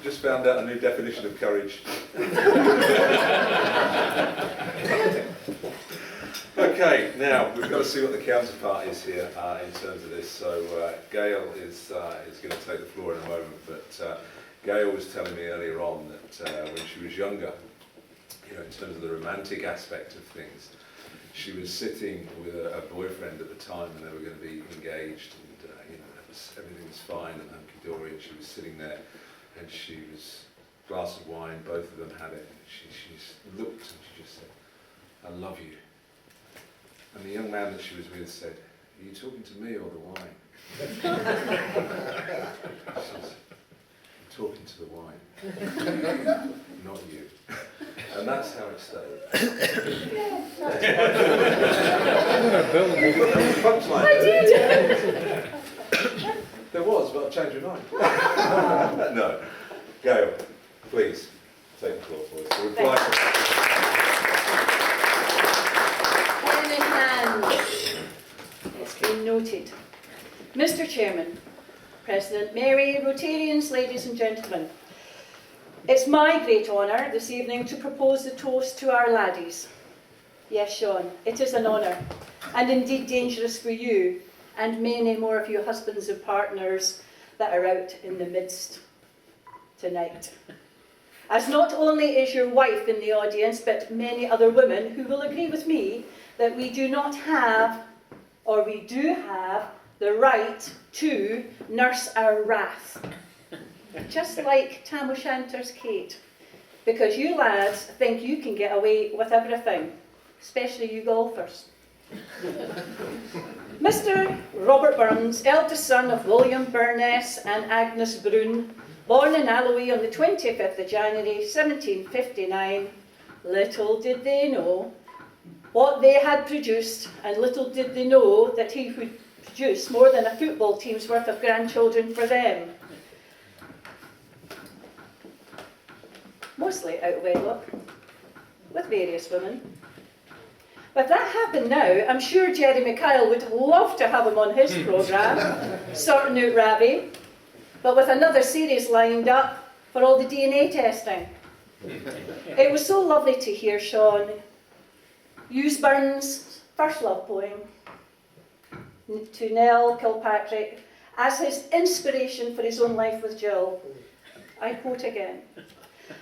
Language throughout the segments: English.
just found out a new definition of courage. Okay, now we've got to see what the counterpart is here in terms of this. So Gail is going to take the floor in a moment, but Gail was telling me earlier on that when she was younger, you know, in terms of the romantic aspect of things, she was sitting with a boyfriend at the time, and they were going to be engaged, and you know, everything was fine and hunky-dory, and she was sitting there, and she was a glass of wine, both of them had it, and she just looked and she just said, "I love you." And the young man that she was with said, "Are you talking to me or the wine?" She says, "I'm talking to the wine, not you." And that's how it stayed. There was, but I've changed my mind. No. Gail, please, take the floor for us. To reply Pen in hand. It's been noted. Mr. Chairman, President Mary, Rotarians, ladies and gentlemen, it's my great honour this evening to propose the toast to our laddies. Yes, Sean, it is an honour, and indeed dangerous for you, and many more of you husbands and partners that are out in the midst tonight. As not only is your wife in the audience, but many other women who will agree with me that we do not have, or we do have, the right to nurse our wrath. Just like Tam O'Shanter's Kate, because you lads think you can get away with everything, especially you golfers. Mr. Robert Burns, eldest son of William Burness and Agnes Brune, born in Alloway on the 25th of January 1759, little did they know what they had produced, and little did they know that he would produce more than a football team's worth of grandchildren for them. Mostly out of wedlock, with various women. But if that happened now, I'm sure Jerry Mikhail would love to have him on his programme, sorting out Ravi, but with another series lined up for all the DNA testing. It was so lovely to hear Sean use Burns' first love poem to Nell Kilpatrick as his inspiration for his own life with Jill. I quote again.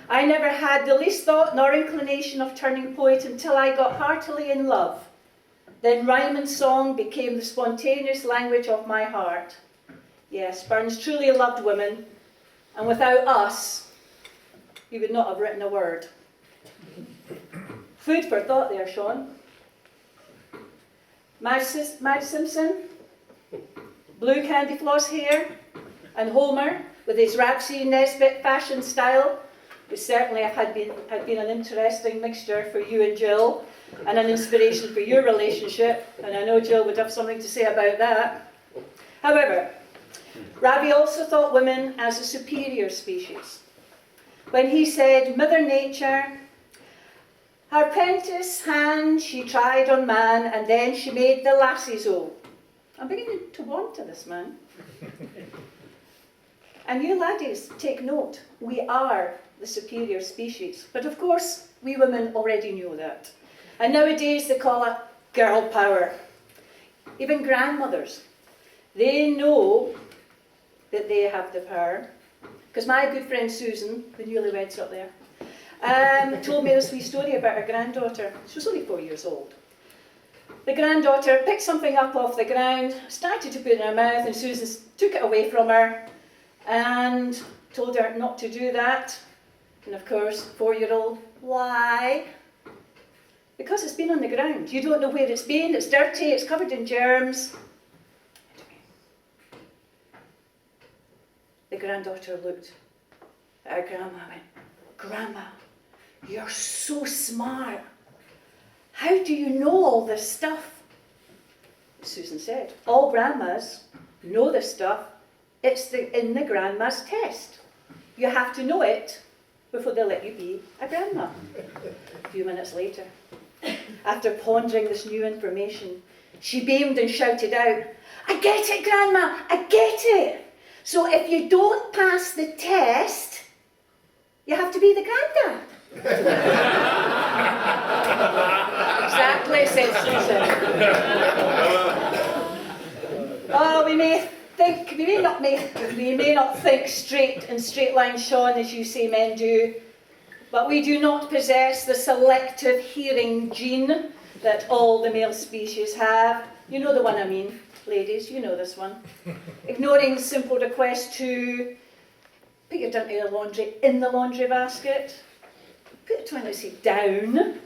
"I never had the least thought nor inclination of turning poet until I got heartily in love. Then rhyme and song became the spontaneous language of my heart." Yes, Burns truly loved women, and without us, he would not have written a word. Food for thought there, Sean. Madge Simpson, blue candy floss hair, and Homer, with his Rapsy Nesbit fashion style, would certainly have been an interesting mixture for you and Jill, and an inspiration for your relationship, and I know Jill would have something to say about that. However, Ravi also thought women as a superior species. When he said, "Mother Nature, her prentice hand she tried on man, and then she made the lassies o." I'm beginning to warm to this man. And you laddies, take note, we are the superior species. But of course, we women already knew that. And nowadays they call it girl power. Even grandmothers, they know that they have the power. Because my good friend Susan, the newlyweds up there, told me this wee story about her granddaughter. She was only 4 years old. The granddaughter picked something up off the ground, started to put it in her mouth, and Susan took it away from her and told her not to do that. And of course, 4-year-old, why? Because it's been on the ground. You don't know where it's been, it's dirty, it's covered in germs. The granddaughter looked at her grandma and went, "Grandma, you're so smart. How do you know all this stuff?" Susan said, "All grandmas know this stuff. It's in the grandma's test. You have to know it before they let you be a grandma." A few minutes later, after pondering this new information, she beamed and shouted out, "I get it, Grandma, I get it. So if you don't pass the test, you have to be the granddad. Exactly, said Susan. Oh, we may not think straight and straight line Sean, as you say men do, but we do not possess the selective hearing gene that all the male species have. You know the one I mean, ladies, you know this one. Ignoring the simple request to put your dirty laundry in the laundry basket, put the toilet seat down,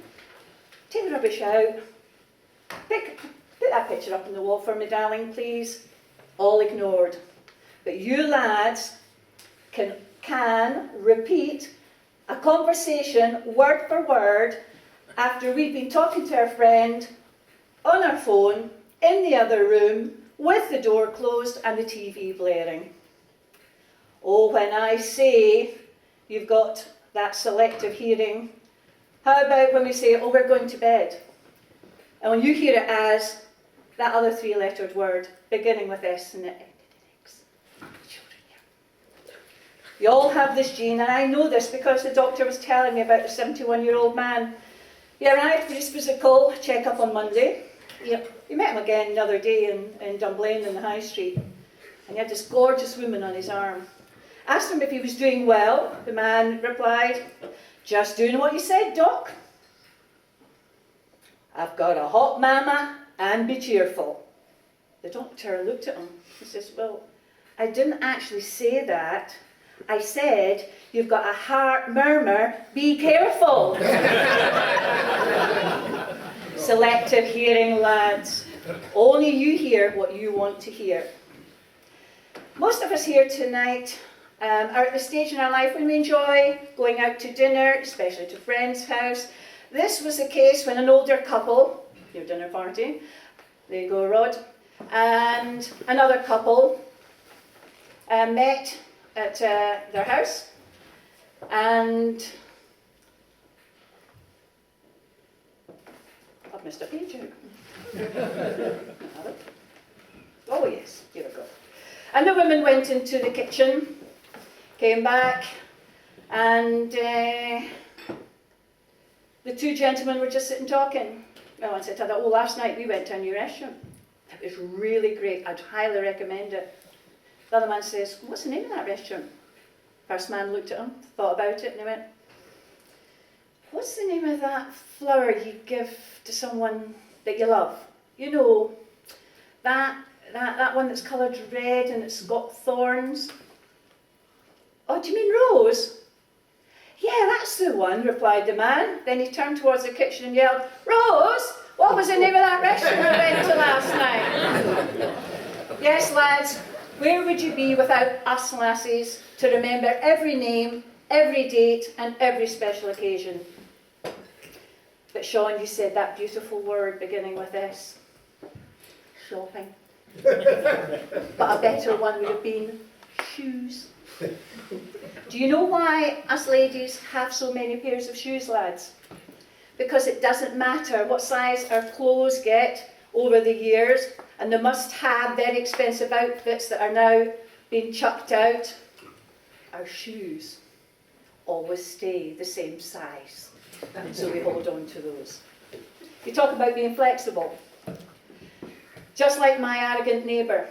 take the rubbish out, put that picture up on the wall for me, darling, please. All ignored. But you lads can repeat a conversation word for word after we've been talking to our friend on our phone in the other room with the door closed and the TV blaring. Oh, when I say you've got that selective hearing, how about when we say, oh, we're going to bed? And when you hear it as that other three-lettered word beginning with S and X. You all have this gene, and I know this because the doctor was telling me about the 71-year-old man. He arrived for his physical check-up on Monday. He met him again the other day in Dunblane in the high street, and he had this gorgeous woman on his arm. Asked him if he was doing well. The man replied, just doing what you said, Doc. I've got a hot mama and be cheerful. The doctor looked at him. He says, well, I didn't actually say that. I said, you've got a heart murmur, be careful. Selective hearing, lads. Only you hear what you want to hear. Most of us here tonight are at the stage in our life when we enjoy going out to dinner, especially to a friend's house. This was the case when an older couple, your dinner party, there you go, Rod, and another couple met at their house, and I've missed a page here. Oh yes, here we go. And the woman went into the kitchen, came back, and the two gentlemen were just sitting talking. Well, I said to her, oh, last night we went to a new restaurant. It was really great. I'd highly recommend it. The other man says, what's the name of that restaurant? First man looked at him, thought about it, and he went, what's the name of that flower you give to someone that you love? You know, that one that's coloured red and it's got thorns. Oh, do you mean rose? Yeah, that's the one, replied the man. Then he turned towards the kitchen and yelled, Rose, what was the name of that restaurant we went to last night? Yes, lads, where would you be without us lassies to remember every name, every date and every special occasion? But Sean, you said that beautiful word beginning with S. Shopping. But a better one would have been shoes. Do you know why us ladies have so many pairs of shoes, lads? Because it doesn't matter what size our clothes get over the years, and the must-have, very expensive outfits that are now being chucked out, our shoes always stay the same size. And so we hold on to those. You talk about being flexible. Just like my arrogant neighbour,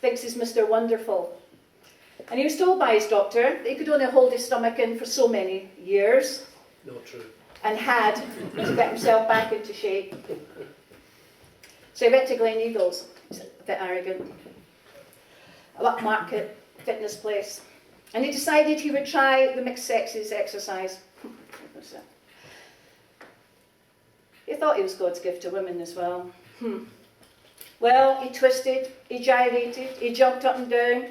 thinks he's Mr. Wonderful. And he was told by his doctor that he could only hold his stomach in for so many years. Not true. And had to get himself back into shape. So he went to Glen Eagles, he's a bit arrogant, a upmarket fitness place. And he decided he would try the mixed sexes exercise. He thought he was God's gift to women as well. Well, he twisted, he gyrated, he jumped up and down,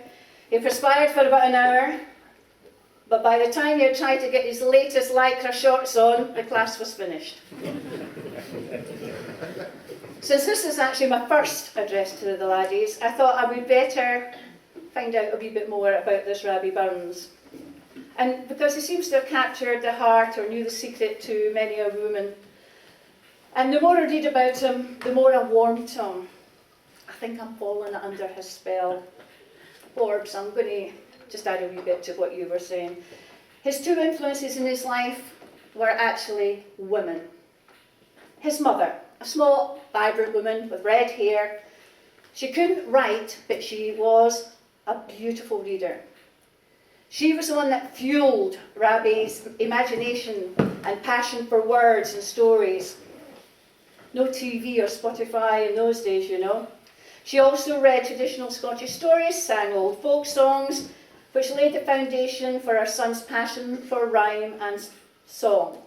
he perspired for about an hour, but by the time he had tried to get his latest lycra shorts on, the class was finished. Since this is actually my first address to the laddies, I thought I would better find out a wee bit more about this Rabbie Burns. And because he seems to have captured the heart or knew the secret to many a woman. And the more I read about him, the more I warm to him. I think I'm falling under his spell. Forbes, I'm going to just add a wee bit to what you were saying. His two influences in his life were actually women. His mother, a small, vibrant woman with red hair. She couldn't write, but she was a beautiful reader. She was the one that fueled Rabbie's imagination and passion for words and stories. No TV or Spotify in those days, you know. She also read traditional Scottish stories, sang old folk songs, which laid the foundation for her son's passion for rhyme and song.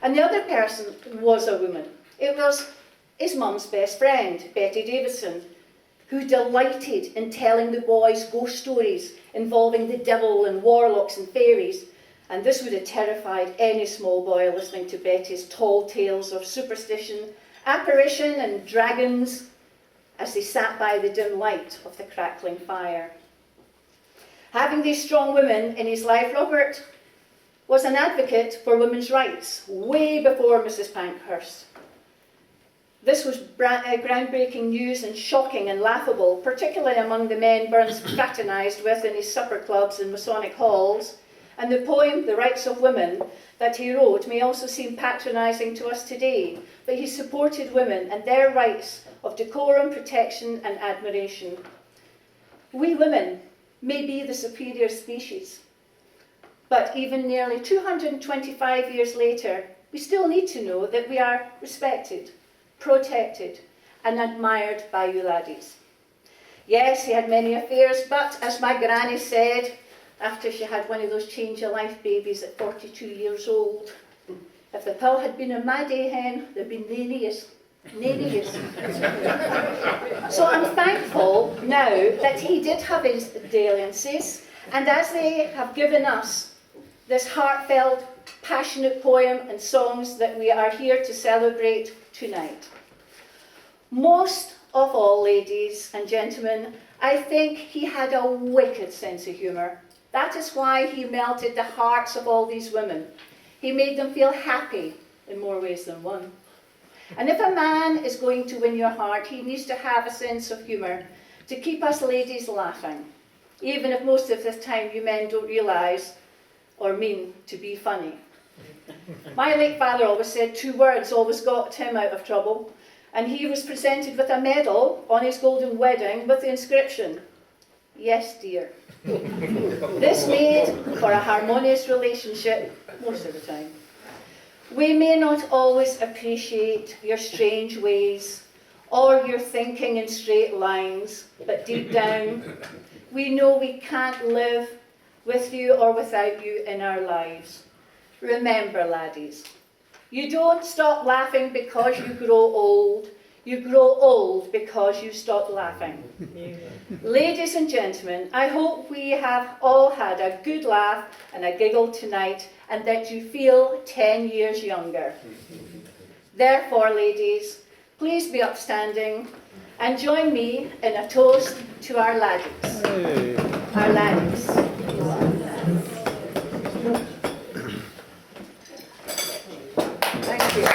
And the other person was a woman. It was his mum's best friend, Betty Davison, who delighted in telling the boys ghost stories involving the devil and warlocks and fairies. And this would have terrified any small boy listening to Betty's tall tales of superstition, apparition and dragons as they sat by the dim light of the crackling fire. Having these strong women in his life, Robert was an advocate for women's rights way before Mrs. Pankhurst. This was groundbreaking news and shocking and laughable, particularly among the men Burns fraternised with in his supper clubs and Masonic halls. And the poem, The Rights of Women, that he wrote may also seem patronising to us today, but he supported women and their rights of decorum, protection and admiration. We women may be the superior species, but even nearly 225 years later, we still need to know that we are respected, protected and admired by you laddies. Yes, he had many affairs, but as my granny said, after she had one of those change-of-life babies at 42 years old, if the pill had been a Maddie hen, there'd been nae news. So I'm thankful now that he did have his dalliances, and as they have given us this heartfelt, passionate poem and songs that we are here to celebrate tonight. Most of all, ladies and gentlemen, I think he had a wicked sense of humour. That is why he melted the hearts of all these women. He made them feel happy in more ways than one. And if a man is going to win your heart, he needs to have a sense of humour to keep us ladies laughing, even if most of the time you men don't realise or mean to be funny. My late father always said 2 words always got him out of trouble, and he was presented with a medal on his golden wedding with the inscription, "Yes, dear." This made for a harmonious relationship most of the time. We may not always appreciate your strange ways or your thinking in straight lines, but deep down, we know we can't live with you or without you in our lives. Remember, laddies, you don't stop laughing because you grow old. You grow old because you stop laughing. Ladies and gentlemen, I hope we have all had a good laugh and a giggle tonight, and that you feel 10 years younger. Therefore, ladies, please be upstanding and join me in a toast to our laddies. Hey. Our laddies. Thank you.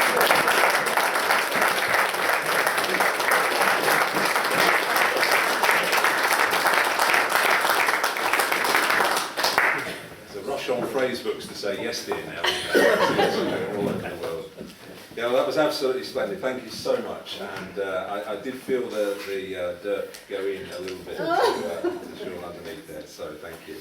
On phrase books to say yes dear now. Yeah, well, that was absolutely splendid. Thank you so much. And I did feel the dirt go in a little bit to the shawl underneath there, so thank you.